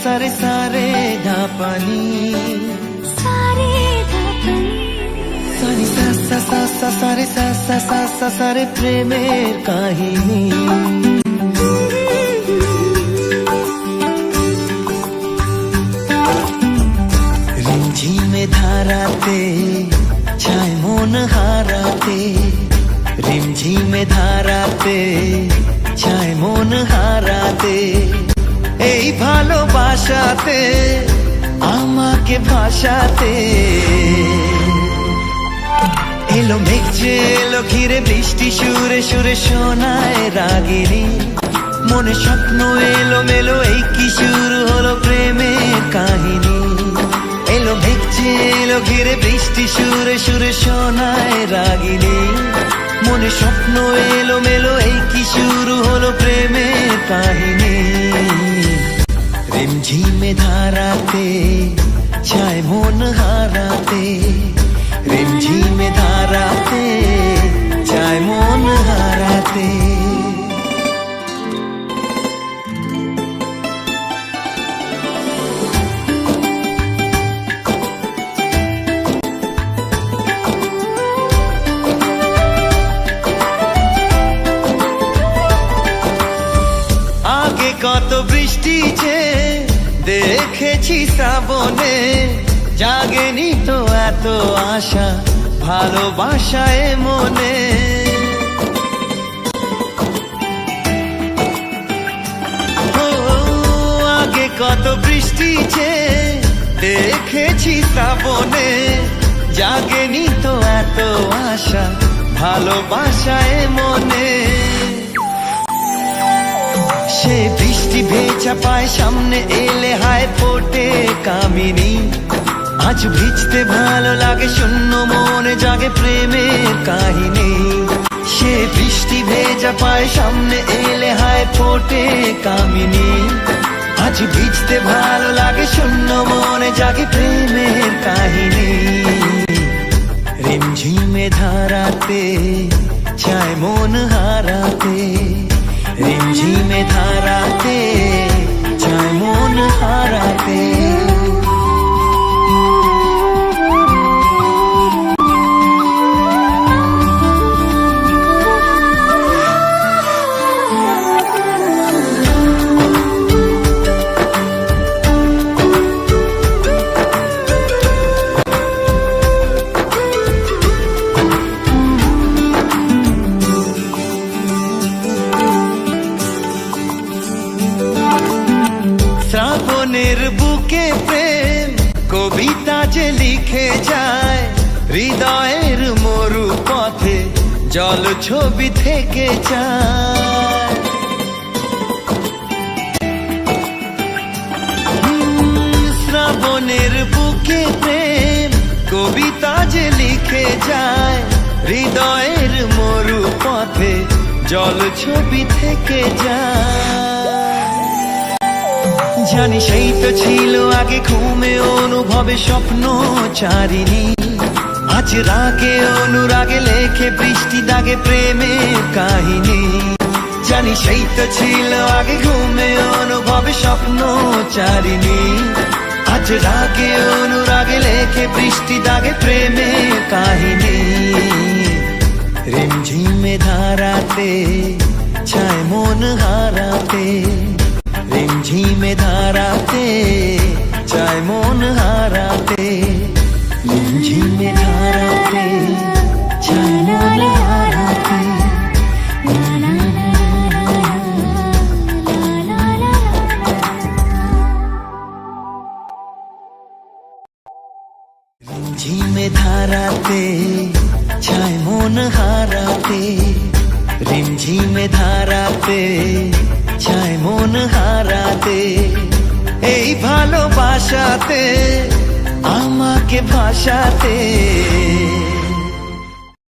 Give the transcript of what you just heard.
सारे सारे धापानी सानी सारे सारे प्रेमेर काहिनी रिमझिमे धाराते छाय मन हाराते रिमझिमे धाराते छाय मन हाराते এই ভালোবাসাতে আমাকে ভাষাতে এলো মেঘ যে এলো ঘিরে বৃষ্টি সুরে সুরে শোনায় রাগিনী মনে স্বপ্ন এলো মেলো এই কি শুরু হলো প্রেমের কাহিনী এলো মেঘ যে এলো ঘিরে বৃষ্টি সুরে সুরে শোনায় রাগিনী মনে স্বপ্ন এলো মেলো এই কি শুরু হলো প্রেমের কাহিনী रिमझिमे धाराते छाय मन हाराते रिमझिमे धाराते छाय मन हाराते आगे कत बृष्टि जे দেখেছি শ্রাবণে জাগেনি তো এত আশা ভালোবাসায় মনে আগে কত বৃষ্টি যে দেখেছি শ্রাবণে জাগেনি তো এত আশা ভালোবাসায় মনে সে বৃষ্টি ভেজা পায় সামনে এলে হায় ফোটে কামিনী আজ ভিজতে ভালো লাগে শূন্য মনে জাগে প্রেমের কাহিনী সে বৃষ্টি ভেজা পায় সামনে এলে হায় ফোটে কামিনী আজ ভিজতে ভালো লাগে শূন্য মনে জাগে প্রেমের কাহিনী রিমঝিমে ধারাতে চায় মন হারাতে रिमझिमे धाराते छाय मन हाराते শ্রাবণের বুকে প্রেম কবিতা যে লিখে যায় হৃদয়ের মরু পথে জল ছবি থেকে যায় শ্রাবণের বুকে প্রেম কবিতা যে লিখে যায় হৃদয়ের মরু পথে জল ছবি থেকে যায় জানি সেই তো ছিল আগে ঘুমে অনুভবে স্বপ্ন চারিণী আজ রাগে অনুরাগে লেখে বৃষ্টি দাগে প্রেমের কাহিনী জানি সেই তো ছিল আগে ঘুমে অনুভবে স্বপ্ন চারিণী আজ রাগে অনুরাগে লেখে বৃষ্টি দাগে প্রেমের কাহিনী रिमझिमे धाराते छाय मन हाराते रिमझिमे धाराते छाय मन हाराते रिमझिमे धाराते छाय मन हाराते रिमझिमे धाराते छाय मन हाराते रिमझिमे धाराते छाय मन हाराते এই ভালোবাসাতে আমাকে ভাষাতে